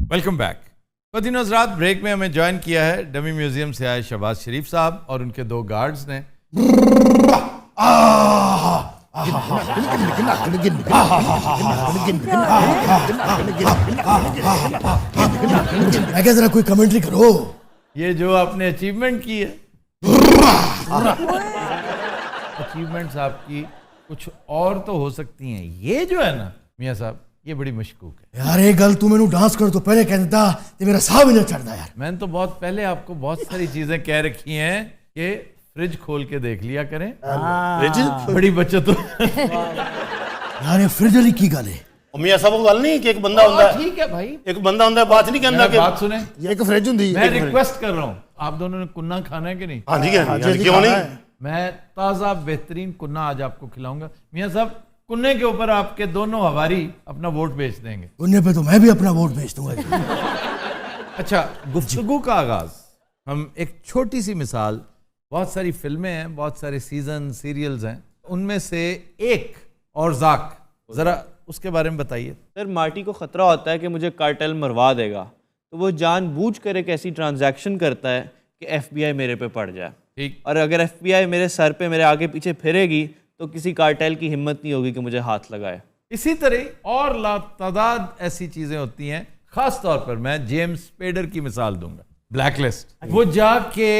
Welcome back. खुवातीन हज़रात, break में हमें join किया है डमी म्यूजियम से आए शहबाज शरीफ साहब और उनके दो गार्ड्स ने। मैं क्या जरा कोई कमेंट्री करो। ये जो आपने अचीवमेंट की है, अचीवमेंट्स आपकी कुछ और तो हो सकती हैं, ये जो है ना मियाँ साहब, ये बड़ी मशकूक है यार। ये गल तू मैनू डांस कर तो पहले कह देता ते मेरा साह भी ना चढ़ता यार। मैंने तो बहुत पहले आपको बहुत सारी चीजें कह रखी हैं कि फ्रिज खोल के देख लिया करें, बड़ी बचत हो। यार ये फ्रिज वाली की गल है। मियां साहब गल नहीं कि एक बंदा होता है, ठीक है भाई, एक बंदा होता है, बात नहीं कहता कि बात सुने। एक फ्रिज हुंदी मैं रिक्वेस्ट कर रहा हूँ, आप दोनों ने कुन्ना खाना है कि नहीं? हाँ ठीक है, क्यों नहीं। मैं ताज़ा बेहतरीन कुन्ना आज आपको खिलाऊंगा। मियाँ साहब, कुन्ने के ऊपर आपके दोनों हवारी अपना वोट बेच देंगे। कुन्ने पे तो मैं भी अपना वोट बेच दूंगा। अच्छा, गुफ्तगू का आगाज हम एक छोटी सी मिसाल, बहुत सारी फिल्में हैं, बहुत सारे सीजन सीरियल्स हैं, उनमें से एक और ज़ाक, ज़रा उसके बारे में बताइए। सर, मार्टी को ख़तरा होता है कि मुझे कार्टेल मरवा देगा, तो वो जानबूझ कर एक ऐसी ट्रांजैक्शन करता है कि एफबीआई मेरे पे पड़ जाए। ठीक। और अगर एफबीआई मेरे सर पे, मेरे आगे पीछे फिरेगी तो किसी कार्टेल की हिम्मत नहीं होगी कि मुझे हाथ लगाए। इसी तरह और लातादाद ऐसी चीज़ें होती हैं। ख़ास तौर पर मैं जेम्स स्पेडर की मिसाल दूंगा, ब्लैकलिस्ट। वो जाके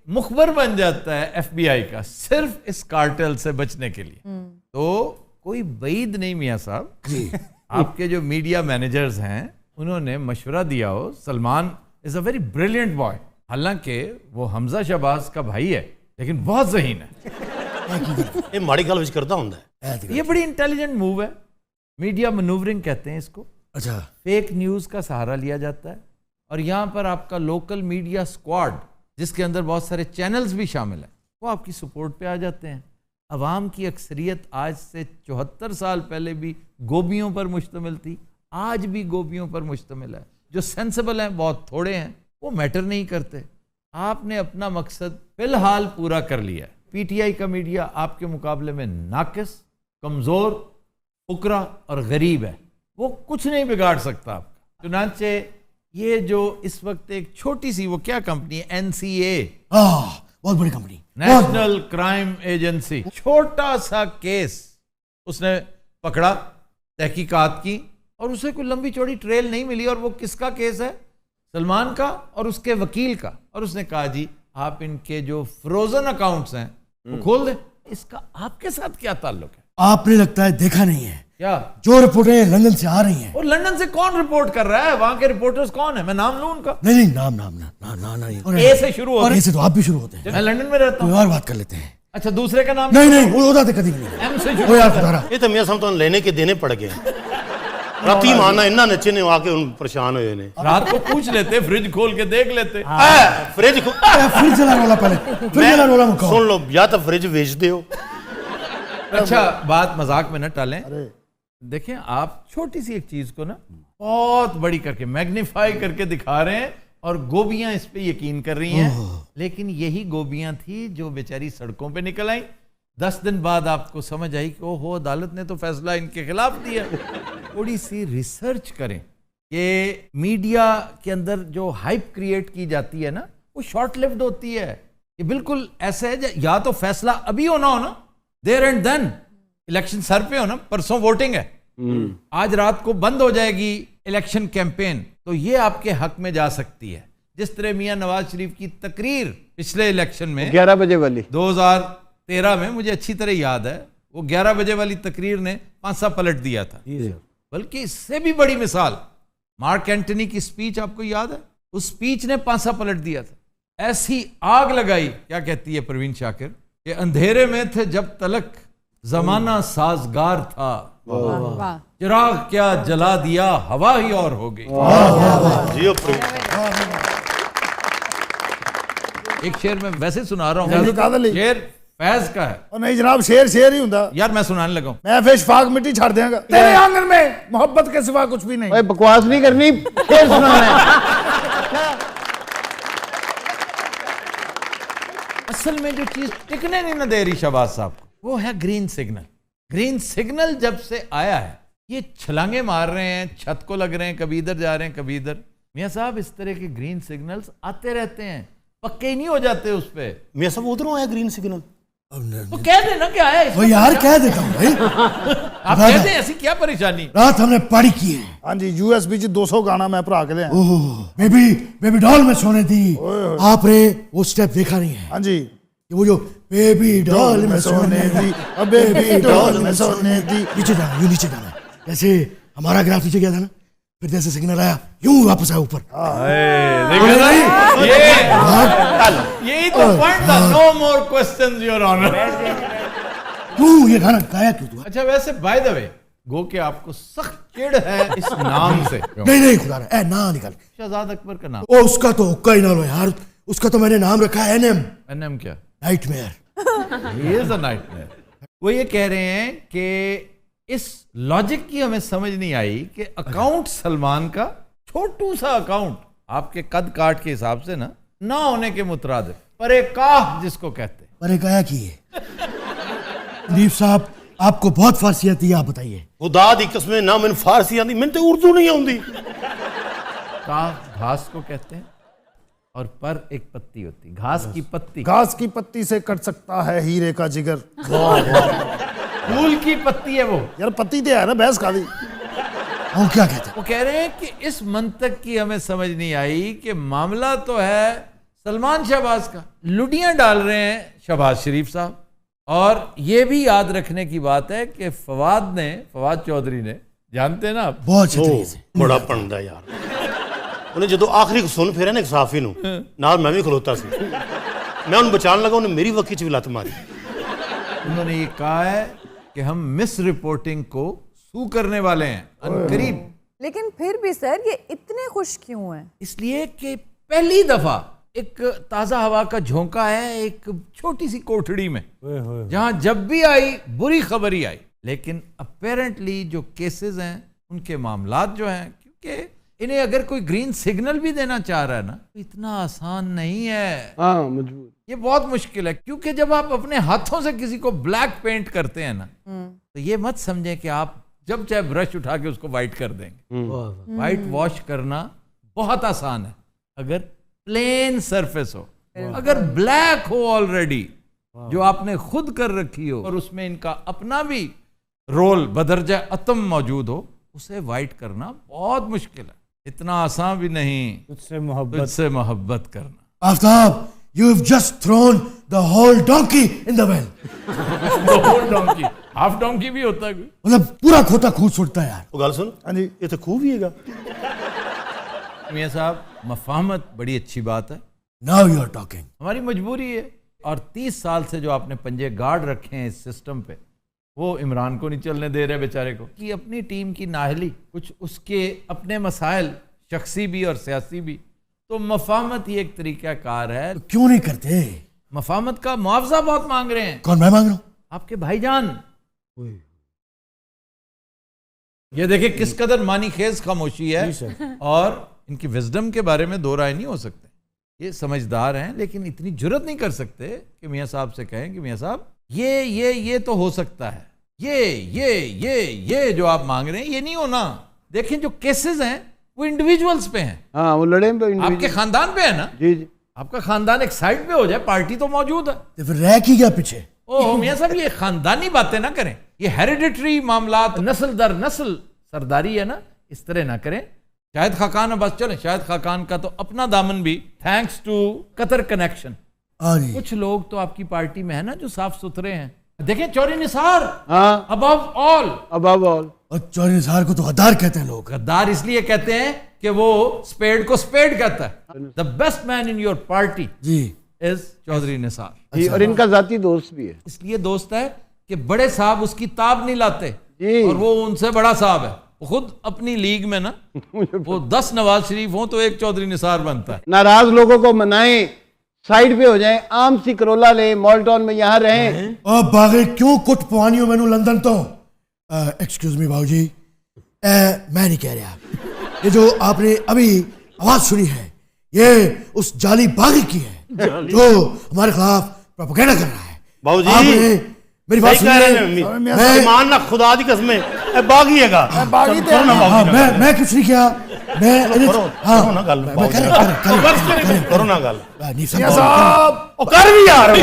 मुखबर बन जाता है एफबीआई का, सिर्फ इस कार्टेल से बचने के लिए। तो कोई बईद नहीं मियाँ साहब, आपके जो मीडिया मैनेजर्स हैं उन्होंने मशवरा दिया हो, Salman is a very brilliant boy, हालांकि वो हमजा शहबाज का भाई है लेकिन बहुत ज़हीन है। ये माड़ी गल विच करता हुंदा है। ये बड़ी इंटेलिजेंट मूव है, मीडिया मैनूवरिंग कहते हैं इसको। अच्छा, फेक न्यूज़ का सहारा लिया जाता है और यहाँ पर आपका लोकल मीडिया स्क्वाड, जिसके अंदर बहुत सारे चैनल्स भी शामिल हैं, वो आपकी सपोर्ट पे आ जाते हैं। अवाम की अक्सरियत आज से 74 साल पहले भी गोबियों पर मुश्तमिल थी, आज भी गोबियों पर मुश्तमिल है। जो सेंसिबल हैं बहुत थोड़े हैं, वो मैटर नहीं करते। आपने अपना मकसद फिलहाल पूरा कर लिया है। पीटीआई का मीडिया आपके मुकाबले में नाकिस, कमज़ोर, फुकरा और गरीब है, वो कुछ नहीं बिगाड़ सकता आपका। चुनांचे ये जो इस वक्त एक छोटी सी, वो क्या कंपनी है, एनसीए, बहुत बड़ी कंपनी, नेशनल क्राइम एजेंसी, छोटा सा केस उसने पकड़ा, तहकीकात की और उसे कोई लंबी चौड़ी ट्रेल नहीं मिली। और वो किसका केस है? सलमान का और उसके वकील का। और उसने कहा जी आप इनके जो फ्रोजन अकाउंट्स हैं वो खोल दें। इसका आपके साथ क्या ताल्लुक है? आपने लगता है देखा नहीं है क्या जो रिपोर्टें लंदन से आ रही हैं। और लंदन से कौन रिपोर्ट कर रहा है? वहां के रिपोर्टर्स कौन है? मैं नाम लूं उनका? नहीं नहीं, नाम नाम ना ना ना ना, ए से शुरू और होता ए से तो आप भी शुरू होते हैं। मैं लंदन में रहता कोई हूँ। और बात कर लेते हैं। अच्छा, दूसरे का नाम? नहीं नहीं, वो होता कभी नहीं। एम से ओ शुरू यार होता है। खुदारा, ये तो मियां साहब तो लेने के देने पड़ गए। राती माना इन्ना नचे ने आके उन परेशान हुए ने। रात को पूछ लेते, फ्रिज खोल के देख लेते। फ्रिज फ्रिज चला वाला पहले, फ्रिज चला वाला मुकाओ। सुन लो, या तो फ्रिज बेच दो। अच्छा, बात मजाक में न टालें। देखें, आप छोटी सी एक चीज को ना बहुत बड़ी करके मैग्नीफाई करके दिखा रहे हैं और गोबियां इस पे यकीन कर रही हैं। लेकिन यही गोबियां थी जो बेचारी सड़कों पे निकल आई। 10 दिन बाद आपको समझ आई कि ओहो, अदालत ने तो फैसला इनके खिलाफ दिया। थोड़ी सी रिसर्च करें कि मीडिया के अंदर जो हाइप क्रिएट की जाती है ना, वो शॉर्ट लिव्ड होती है। ये बिल्कुल ऐसा है, या तो फैसला अभी होना हो ना, there and then, election sir पे हो ना, परसों वोटिंग है, आज रात को बंद हो जाएगी इलेक्शन कैंपेन, तो ये आपके हक में जा सकती है। जिस तरह मियां नवाज शरीफ की तकरीर पिछले इलेक्शन में 11 बजे वाली 2013 में, मुझे अच्छी तरह याद है, वो 11 बजे वाली तकरीर ने पांसा पलट दिया था। बल्कि इससे भी बड़ी मिसाल, मार्क एंटनी की स्पीच आपको याद है? उस स्पीच ने पांसा पलट दिया था। ऐसी आग लगाई, क्या कहती है परवीन शाकिर, कि अंधेरे में थे जब तलक जमाना साजगार था, चिराग क्या जला दिया, हवा ही और हो गई। एक शेर मैं वैसे सुना रहा हूँ, शेर फैज का है। और नहीं जनाब, शेर शेर ही हुंदा। यार मैं सुनाने लगा हूं। मैं फिर इशफाक मिट्टी छाड़ देंगा तेरे आंगन में, मोहब्बत के सिवा कुछ भी नहीं। भाई बकवास नहीं करनी, शेर सुनाना है। असल में जो चीज टिकने नहीं ना दे रही शहबाज साहब को, वो है ग्रीन सिग्नल। ग्रीन सिग्नल जब से आया है, ये छलांगे मार रहे हैं, छत को लग रहे हैं, कभी इधर जा रहे हैं, कभी इधर। میاں صاحب اس طرح کے گرین سگنلز آتے رہتے ہیں, پکے ہی نہیں ہو جاتے اس پہ. میاں صاحب ادھر آیا گرین سگنل, تو کہہ دیں نا کیا ہے, وہ یار کہہ دیتا ہوں بھائی, آپ کہہ دیں, ایسی کیا پریشانی. رات ہم نے پارٹی کی ہے. ہاں جی USB 200 گانا میں بھرا کے لیا. بیبی ڈال میں سونے دی. آپ نے وہ سٹیپ دیکھا نہیں ہے ہاں جی, کہ وہ جو بیبی ڈال میں سونے دی, بیبی ڈال میں سونے دی. نیچے جانا, یوں نیچے جانا, جیسے ہمارا گراف نیچے گیا تھا نا, پھر جیسے سگنل آیا یوں واپس آیا اوپر. یہی تو پوائنٹ تھا. نو مور کوسچنز یور آنر. کیوں یہ گانا گایا کیوں تو؟ اچھا ویسے بائی دا وے, گو کہ آپ کو سخت چڑ ہے اس نام سے. نہیں خدا رہا, اے نا نکال. شہزاد اکبر کا نام, او اس کا تو حکا ہی نہ لو یار, اس کا تو میں نے نام رکھا ہے NM, NM کیا, nightmare. He is a nightmare. وہ یہ کہہ رہے ہیں کہ اس لاجک کی ہمیں سمجھ نہیں آئی کہ اکاؤنٹ سلمان کا چھوٹو سا اکاؤنٹ آپ کے قد کاٹ کے حساب سے نا نہ ہونے کے مترادف, پرے کاہ جس کو کہتے ہیں. پرے کایا کی ہے مدیف صاحب, آپ کو بہت فارسی آتی ہے, آپ بتائیے. خدا دی قسم نہ میں فارسی آتی, میں تو اردو نہیں آتی. کاہ گھاس کو کہتے ہیں اور پر ایک پتی ہوتی, گھاس کی پتی. گھاس کی پتی سے کٹ سکتا ہے ہیرے کا جگر. پھول کی پتی ہے وہ یار پتی تو ہے نا, بحث کھا دی. وہ کیا کہتے ہیں؟ وہ کہہ رہے ہیں کہ اس منطق کی ہمیں سمجھ نہیں آئی کہ معاملہ تو ہے سلمان شہباز کا, لڈیاں ڈال رہے ہیں شہباز شریف صاحب. اور یہ بھی یاد رکھنے کی بات ہے کہ فواد چودھری نے, جانتے ہیں نا آپ, بہت اچھے طریقے سے. بڑا پڑھتا یار, انہیں جدو آخری کو سن پھیرا نا ایک صحافی نو نال میں بھی کھلوتا سی, میں انہوں بچان لگا, انہیں میری وقت چ لت ماری. انہوں نے یہ کہا ہے کہ ہم مس رپورٹنگ کو سو کرنے والے ہیں عنقریب. لیکن پھر بھی سر یہ اتنے خوش کیوں ہیں؟ اس لیے کہ پہلی دفعہ ایک تازہ ہوا کا جھونکا ہے ایک چھوٹی سی کوٹھڑی میں, جہاں جب بھی آئی بری خبر ہی آئی. لیکن اپیرنٹلی جو کیسز ہیں ان کے معاملات جو ہیں, کیونکہ انہیں اگر کوئی گرین سگنل بھی دینا چاہ رہا ہے نا, اتنا آسان نہیں ہے. ہاں مجبور, یہ بہت مشکل ہے, کیونکہ جب آپ اپنے ہاتھوں سے کسی کو بلیک پینٹ کرتے ہیں نا, تو یہ مت سمجھیں کہ آپ جب چاہے برش اٹھا کے اس کو وائٹ کر دیں گے. وائٹ واش کرنا بہت آسان ہے اگر پلین سرفیس ہو. اگر بلیک ہو آلریڈی, جو آپ نے خود کر رکھی ہو, اور اس میں ان کا اپنا بھی رول بدرجہ اتم موجود ہو, اسے وائٹ کرنا بہت مشکل ہے. اتنا آسان بھی نہیں تجھ سے محبت کرنا. آفتاب, you have just thrown the whole donkey in the well. Donkey, half donkey بھی ہوتا ہے کوئی, مطلب پورا کھوتا خود چھوٹتا ہے یار. وہ گل سن, ہاں جی, یہ تو خوب ہی ہے گا. میاں صاحب مفاہمت بڑی اچھی بات ہے. Now you are talking. ہماری مجبوری ہے, اور 30 سال سے جو آپ نے پنجے گارڈ رکھے ہیں اس سسٹم پہ, وہ عمران کو نہیں چلنے دے رہے بیچارے کو, کہ اپنی ٹیم کی نااہلی, کچھ اس کے اپنے مسائل شخصی بھی اور سیاسی بھی. تو مفاہمت یہ ایک طریقہ کار ہے. کیوں نہیں کرتے؟ مفاہمت کا معاوضہ بہت مانگ رہے ہیں. کون, میں مانگ رہا ہوں؟ آپ کے بھائی جان. یہ دیکھیں کس قدر معنی خیز خاموشی ہے, اور ان کی وزڈم کے بارے میں دو رائے نہیں ہو سکتے. یہ سمجھدار ہیں, لیکن اتنی جرت نہیں کر سکتے کہ میاں صاحب سے کہیں کہ میاں صاحب یہ تو ہو سکتا ہے, یہ جو آپ مانگ رہے ہیں یہ نہیں ہونا. دیکھیں جو کیسز ہیں وہ انڈیویجولز پہ ہیں. ہاں وہ لڑیں پہ آپ کے خاندان پہ ہے نا. جی جی, آپ کا خاندان ایک سائڈ پہ ہو جائے, پارٹی تو موجود ہے. تو پھر رہ کی گیا پیچھے. اوہ میاں صاحب یہ خاندانی باتیں نہ کریں, یہ ہیریڈیٹری معاملات, نسل در نسل سرداری ہے نا, اس طرح نہ کریں. شاہد خاقان بس چلیں, شاہد خاقان کا تو اپنا دامن بھی تھینکس ٹو قطر کنیکشن. کچھ لوگ تو آپ کی پارٹی میں ہے نا جو صاف ستھرے ہیں. دیکھیں چوری نثار, ہاں ابو آل. اور چوری نثار کو تو غدار کہتے ہیں لوگ. غدار اس لیے کہتے ہیں کہ وہ سپیڈ کو سپیڈ کہتا ہے. The best man in your party جی از چودھری نثار. جی, اور ان کا ذاتی دوست بھی ہے. اس لیے دوست ہے کہ بڑے صاحب اس کی تاب نہیں لاتے, جی, اور وہ ان سے بڑا صاحب ہے. خود اپنی لیگ میں نا وہ 10 نواز شریف ہوں تو ایک چودھری نثار بنتا ہے. ناراض لوگوں کو منائیں, سائڈ پہ ہو جائیں, عام سی کرولا لیں, مال ٹاؤن میں یہاں رہیں. اور باغے کیوں کٹ پوانی ہو میں نے لندن تو. ایکسکیوز می باؤ جی, میں نہیں کہہ رہا, یہ جو آپ نے ابھی آواز سنی ہے یہ اس جعلی باغی کی ہے جو ہمارے خلاف پروپیگنڈا کر رہا ہے. باؤ جی میری بات سنیے, خدا دی قسم اے باغی ہے گا باغی تے کرو نا ہاں باغی نا میں کچھ نہیں کیا میں کرو نا گل کرو نا گل میاں صاحب او کر بھی یار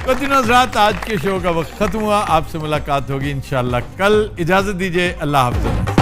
قدرین حضرات آج کے شو کا وقت ختم ہوا. آپ سے ملاقات ہوگی انشاءاللہ کل. اجازت دیجیے. اللہ حافظ.